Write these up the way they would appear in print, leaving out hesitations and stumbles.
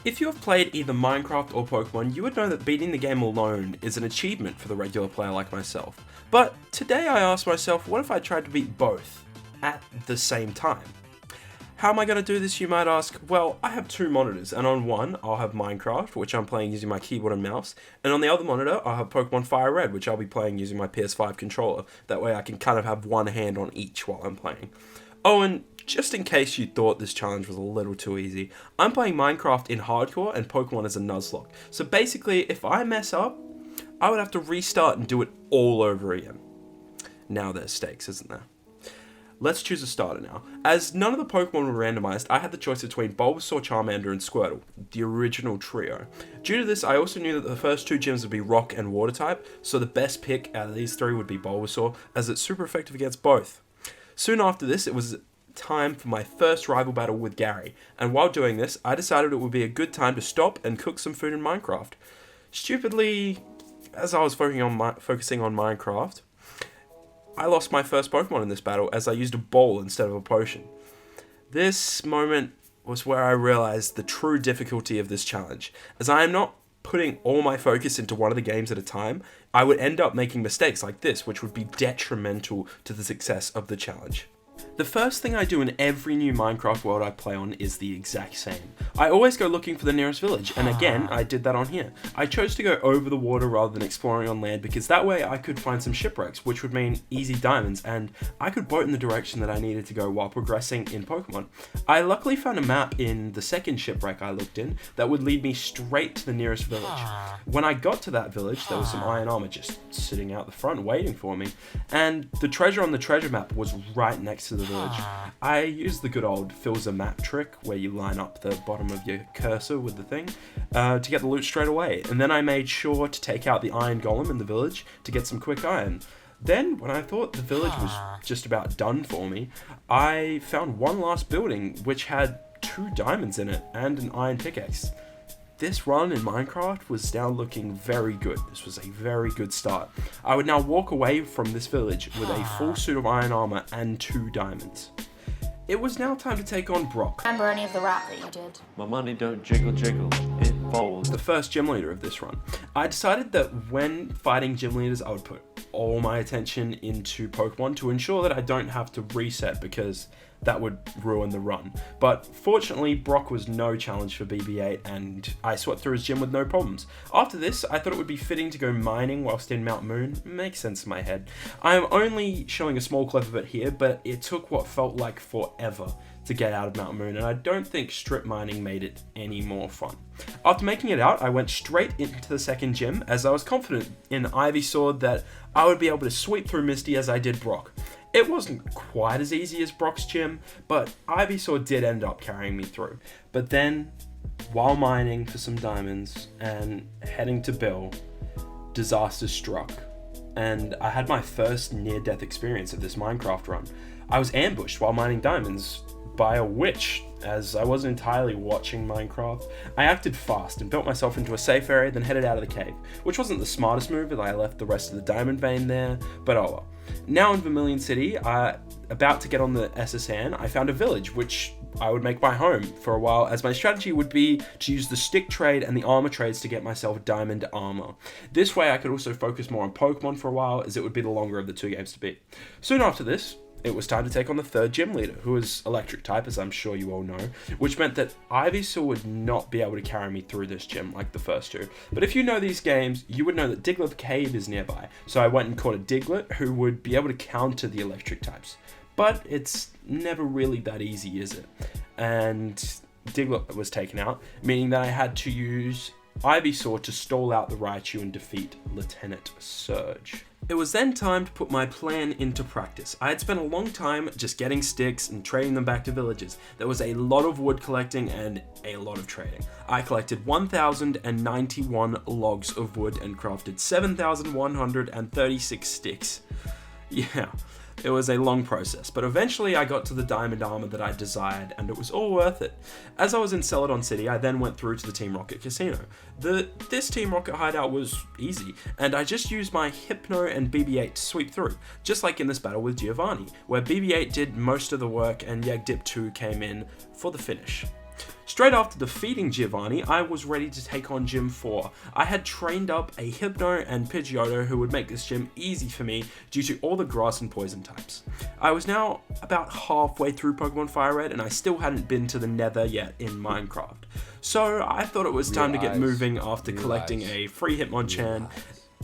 If you have played either Minecraft or Pokemon, you would know that beating the game alone is an achievement for the regular player like myself. But today I asked myself, what if I tried to beat both at the same time? How am I going to do this, you might ask? Well, I have two monitors, and on one I'll have Minecraft, which I'm playing using my keyboard and mouse, and on the other monitor I'll have Pokemon Fire Red, which I'll be playing using my PS5 controller. That way I can kind of have one hand on each while I'm playing. Oh, and just in case you thought this challenge was a little too easy, I'm playing Minecraft in hardcore and Pokemon as a Nuzlocke. So basically, if I mess up, I would have to restart and do it all over again. Now there's stakes, isn't there? Let's choose a starter now. As none of the Pokemon were randomized, I had the choice between Bulbasaur, Charmander, and Squirtle, the original trio. Due to this, I also knew that the first two gyms would be Rock and Water type, so the best pick out of these three would be Bulbasaur, as it's super effective against both. Soon after this, it was time for my first rival battle with Gary, and while doing this, I decided it would be a good time to stop and cook some food in Minecraft. Stupidly, as I was focusing on Minecraft, I lost my first Pokemon in this battle as I used a bowl instead of a potion. This moment was where I realized the true difficulty of this challenge. As I am not putting all my focus into one of the games at a time, I would end up making mistakes like this, which would be detrimental to the success of the challenge. The first thing I do in every new Minecraft world I play on is the exact same. I always go looking for the nearest village, and again, I did that on here. I chose to go over the water rather than exploring on land because that way I could find some shipwrecks, which would mean easy diamonds, and I could boat in the direction that I needed to go while progressing in Pokemon. I luckily found a map in the second shipwreck I looked in that would lead me straight to the nearest village. When I got to that village, there was some iron armor just sitting out the front waiting for me, and the treasure on the treasure map was right next to the village. I used the good old fills a map trick where you line up the bottom of your cursor with the thing to get the loot straight away, and then I made sure to take out the iron golem in the village to get some quick iron. Then, when I thought the village was just about done for me, I found one last building which had 2 diamonds in it and an iron pickaxe. This run in Minecraft was now looking very good. This was a very good start. I would now walk away from this village with a full suit of iron armor and 2 diamonds. It was now time to take on Brock. Remember any of the rap that you did? My money don't jiggle jiggle, it folds. The first gym leader of this run. I decided that when fighting gym leaders, I would put all my attention into Pokemon to ensure that I don't have to reset because that would ruin the run. But fortunately, Brock was no challenge for BB-8 and I swept through his gym with no problems. After this, I thought it would be fitting to go mining whilst in Mount Moon. Makes sense in my head. I am only showing a small clip of it here, but it took what felt like forever to get out of Mount Moon, and I don't think strip mining made it any more fun. After making it out, I went straight into the second gym as I was confident in Ivysaur that I would be able to sweep through Misty as I did Brock. It wasn't quite as easy as Brock's gym, but Ivysaur did end up carrying me through. But then, while mining for some diamonds and heading to Bill, disaster struck, and I had my first near-death experience of this Minecraft run. I was ambushed while mining diamonds by a witch, as I wasn't entirely watching Minecraft. I acted fast and built myself into a safe area, then headed out of the cave, which wasn't the smartest move as I left the rest of the diamond vein there, but oh well. Now in Vermilion City, about to get on the SSN, I found a village, which I would make my home for a while, as my strategy would be to use the stick trade and the armor trades to get myself diamond armor. This way I could also focus more on Pokemon for a while, as it would be the longer of the 2 games to beat. Soon after this, it was time to take on the third gym leader, who was electric type, as I'm sure you all know, which meant that Ivysaur would not be able to carry me through this gym like the first 2. But if you know these games, you would know that Diglett Cave is nearby, so I went and caught a Diglett who would be able to counter the electric types. But it's never really that easy, is it? And Diglett was taken out, meaning that I had to use Ivysaur to stall out the Raichu and defeat Lieutenant Surge. It was then time to put my plan into practice. I had spent a long time just getting sticks and trading them back to villages. There was a lot of wood collecting and a lot of trading. I collected 1,091 logs of wood and crafted 7,136 sticks. Yeah, it was a long process, but eventually I got to the diamond armor that I desired, and it was all worth it. As I was in Celadon City, I then went through to the Team Rocket Casino. This Team Rocket hideout was easy, and I just used my Hypno and BB-8 to sweep through, just like in this battle with Giovanni, where BB-8 did most of the work and Yagdip 2 came in for the finish. Straight after defeating Giovanni, I was ready to take on Gym 4. I had trained up a Hypno and Pidgeotto who would make this gym easy for me due to all the grass and poison types. I was now about halfway through Pokemon Fire Red and I still hadn't been to the Nether yet in Minecraft. So I thought it was time to get moving after collecting a free Hitmonchan.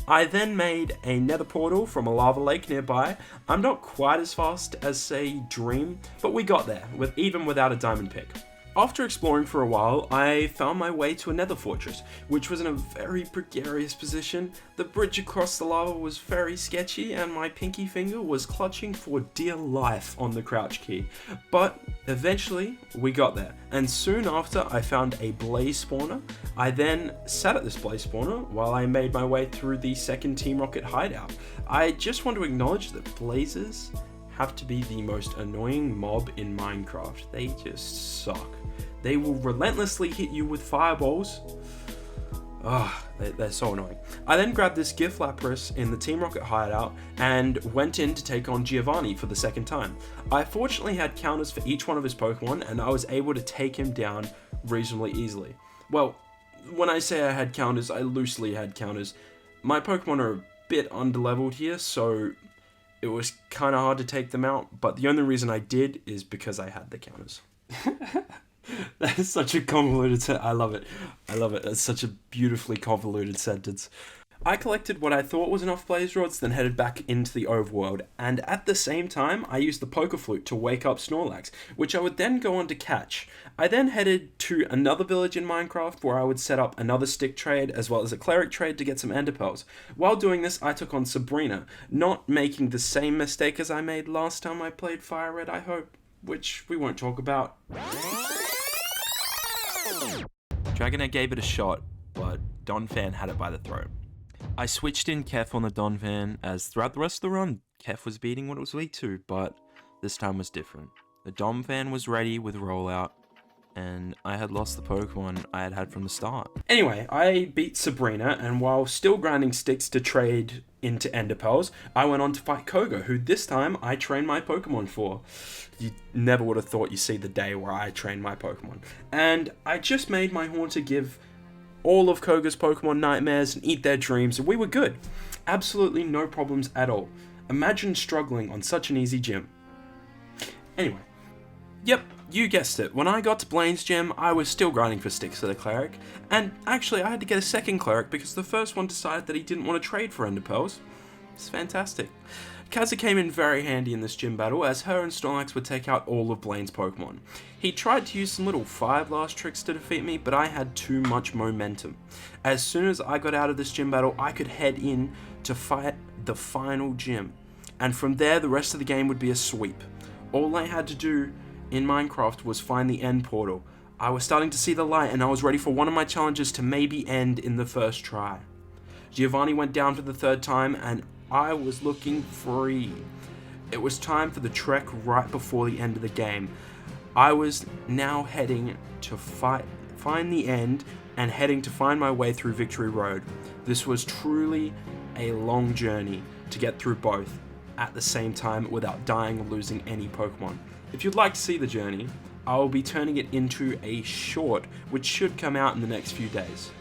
I then made a nether portal from a lava lake nearby. I'm not quite as fast as, say, Dream, but we got there, even without a diamond pick. After exploring for a while, I found my way to a nether fortress, which was in a very precarious position. The bridge across the lava was very sketchy, and my pinky finger was clutching for dear life on the crouch key. But eventually, we got there, and soon after I found a blaze spawner. I then sat at this blaze spawner while I made my way through the second Team Rocket hideout. I just want to acknowledge that blazes have to be the most annoying mob in Minecraft. They just suck. They will relentlessly hit you with fireballs. They're so annoying. I then grabbed this Gift Lapras in the Team Rocket hideout and went in to take on Giovanni for the second time. I fortunately had counters for each one of his Pokemon and I was able to take him down reasonably easily. Well, when I say I had counters, I loosely had counters. My Pokemon are a bit underleveled here, so it was kind of hard to take them out, but the only reason I did is because I had the counters. That is such a convoluted sentence. I love it. I love it. That's such a beautifully convoluted sentence. I collected what I thought was enough blaze rods, then headed back into the overworld, and at the same time, I used the poker flute to wake up Snorlax, which I would then go on to catch. I then headed to another village in Minecraft where I would set up another stick trade as well as a cleric trade to get some ender pearls. While doing this, I took on Sabrina, not making the same mistake as I made last time I played Fire Red, I hope, which we won't talk about. Dragonair gave it a shot, but Donphan had it by the throat. I switched in Kef on the Donphan, as throughout the rest of the run, Kef was beating what it was weak to, but this time was different. The Donphan was ready with rollout, and I had lost the Pokemon I had from the start. Anyway, I beat Sabrina, and while still grinding sticks to trade into Ender Pearls, I went on to fight Koga, who this time I trained my Pokemon for. You never would have thought you'd see the day where I trained my Pokemon. And I just made my Haunter give all of Koga's Pokemon nightmares and eat their dreams, and we were good. Absolutely no problems at all. Imagine struggling on such an easy gym. Anyway. Yep, you guessed it. When I got to Blaine's gym, I was still grinding for sticks for the cleric, and actually I had to get a second cleric because the first one decided that he didn't want to trade for Ender Pearls. It's fantastic. Kazza came in very handy in this gym battle, as her and Snorlax would take out all of Blaine's Pokemon. He tried to use some little Fire Blast tricks to defeat me, but I had too much momentum. As soon as I got out of this gym battle, I could head in to fight the final gym, and from there the rest of the game would be a sweep. All I had to do in Minecraft was find the end portal. I was starting to see the light and I was ready for one of my challenges to maybe end in the first try. Giovanni went down for the third time and I was looking free. It was time for the trek right before the end of the game. I was now heading to find the end and heading to find my way through Victory Road. This was truly a long journey to get through both at the same time without dying or losing any Pokemon. If you'd like to see the journey, I will be turning it into a short, which should come out in the next few days.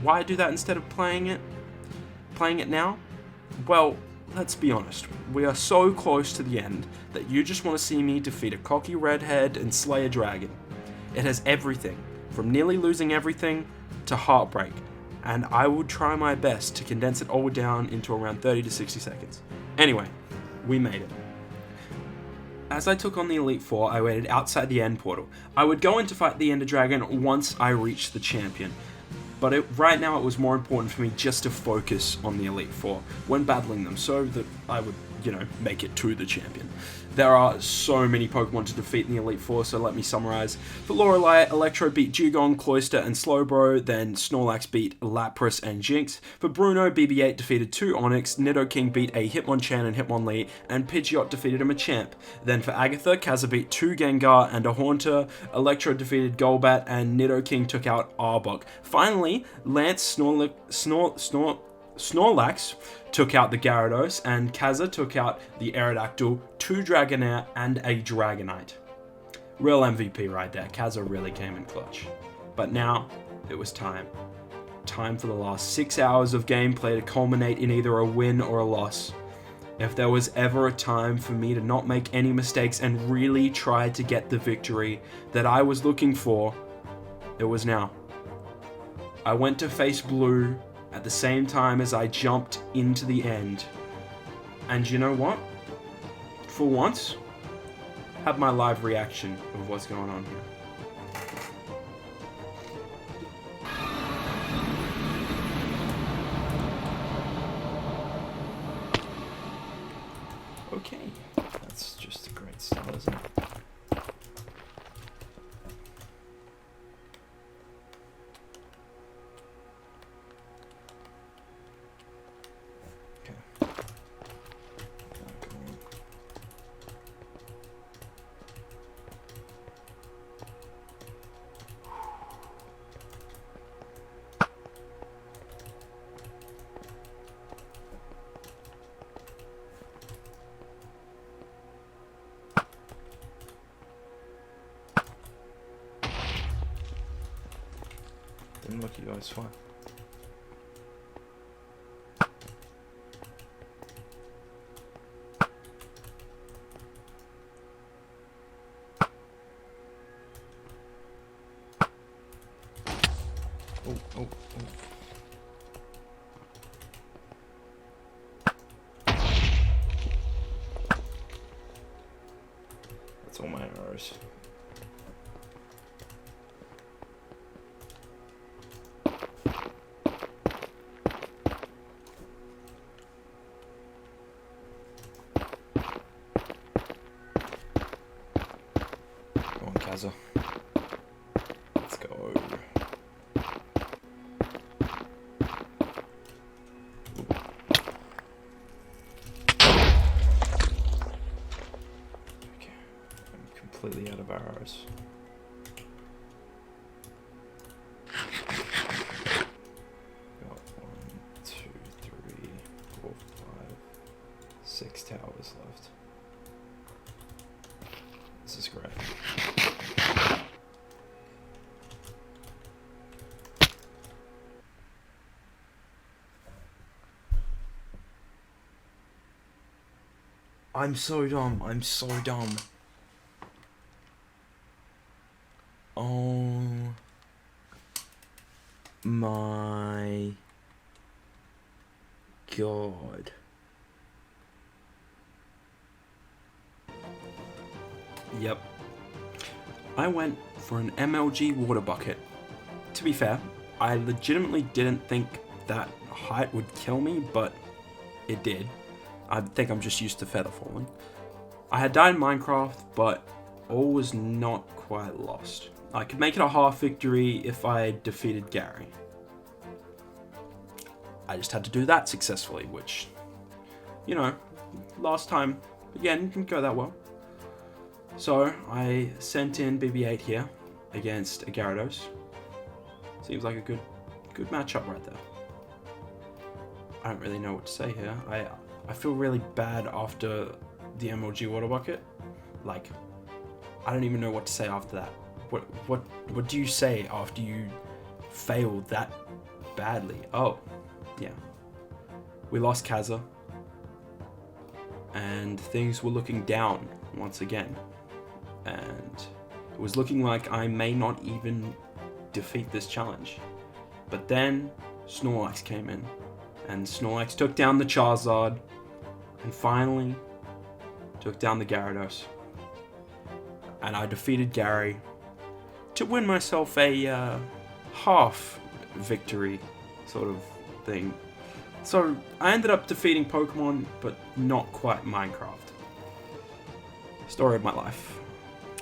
Why do that instead of playing it now? Well, let's be honest, we are so close to the end that you just want to see me defeat a cocky redhead and slay a dragon. It has everything, from nearly losing everything to heartbreak, and I will try my best to condense it all down into around 30 to 60 seconds. Anyway, we made it. As I took on the Elite Four, I waited outside the end portal. I would go in to fight the Ender Dragon once I reached the champion, but right now it was more important for me just to focus on the Elite Four when battling them so that I would, make it to the champion. There are so many Pokemon to defeat in the Elite Four, so let me summarize. For Lorelei, Electro beat Dugong, Cloyster, and Slowbro, then Snorlax beat Lapras and Jinx. For Bruno, BB-8 defeated 2 Onix, Nidoking beat a Hitmonchan and Hitmonlee, and Pidgeot defeated a Machamp. Then for Agatha, Kazza beat 2 Gengar and a Haunter, Electro defeated Golbat, and Nidoking took out Arbok. Finally, Lance, Snorlax took out the Gyarados, and Kazza took out the Aerodactyl, 2 Dragonair, and a Dragonite. Real MVP right there. Kazza really came in clutch. But now, it was time. Time for the last 6 hours of gameplay to culminate in either a win or a loss. If there was ever a time for me to not make any mistakes and really try to get the victory that I was looking for, it was now. I went to face blue at the same time as I jumped into the end. And you know what? For once, have my live reaction of what's going on here. Okay, that's just a great start, isn't it? Okay. Didn't look at you, I swear. Oh. That's all my arrows. Come on, Kazza. Let's go. Okay, I'm completely out of arrows. Got 1, 2, 3, 4, 5, 6 towers left. This is great. I'm so dumb. I'm so dumb. Oh my god. Yep. I went for an MLG water bucket. To be fair, I legitimately didn't think that height would kill me, but it did. I think I'm just used to feather falling. I had died in Minecraft, but all was not quite lost. I could make it a half victory if I defeated Gary. I just had to do that successfully, which, you know, last time, again, didn't go that well. So, I sent in BB-8 here against a Gyarados. Seems like a good matchup right there. I don't really know what to say here. I feel really bad after the MLG water bucket. Like, I don't even know what to say after that. What do you say after you fail that badly? Oh, yeah. We lost Kazza. And things were looking down once again. And it was looking like I may not even defeat this challenge. But then Snorlax came in. And Snorlax took down the Charizard. And finally took down the Gyarados. And I defeated Gary to win myself a half victory sort of thing. So I ended up defeating Pokemon, but not quite Minecraft. Story of my life.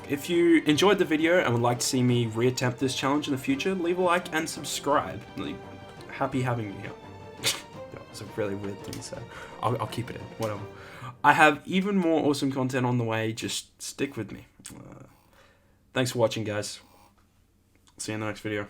If you enjoyed the video and would like to see me reattempt this challenge in the future, leave a like and subscribe. Really happy having you here. That was a really weird thing to say. I'll keep it in, whatever. I have even more awesome content on the way, just stick with me. Thanks for watching, guys. See you in the next video.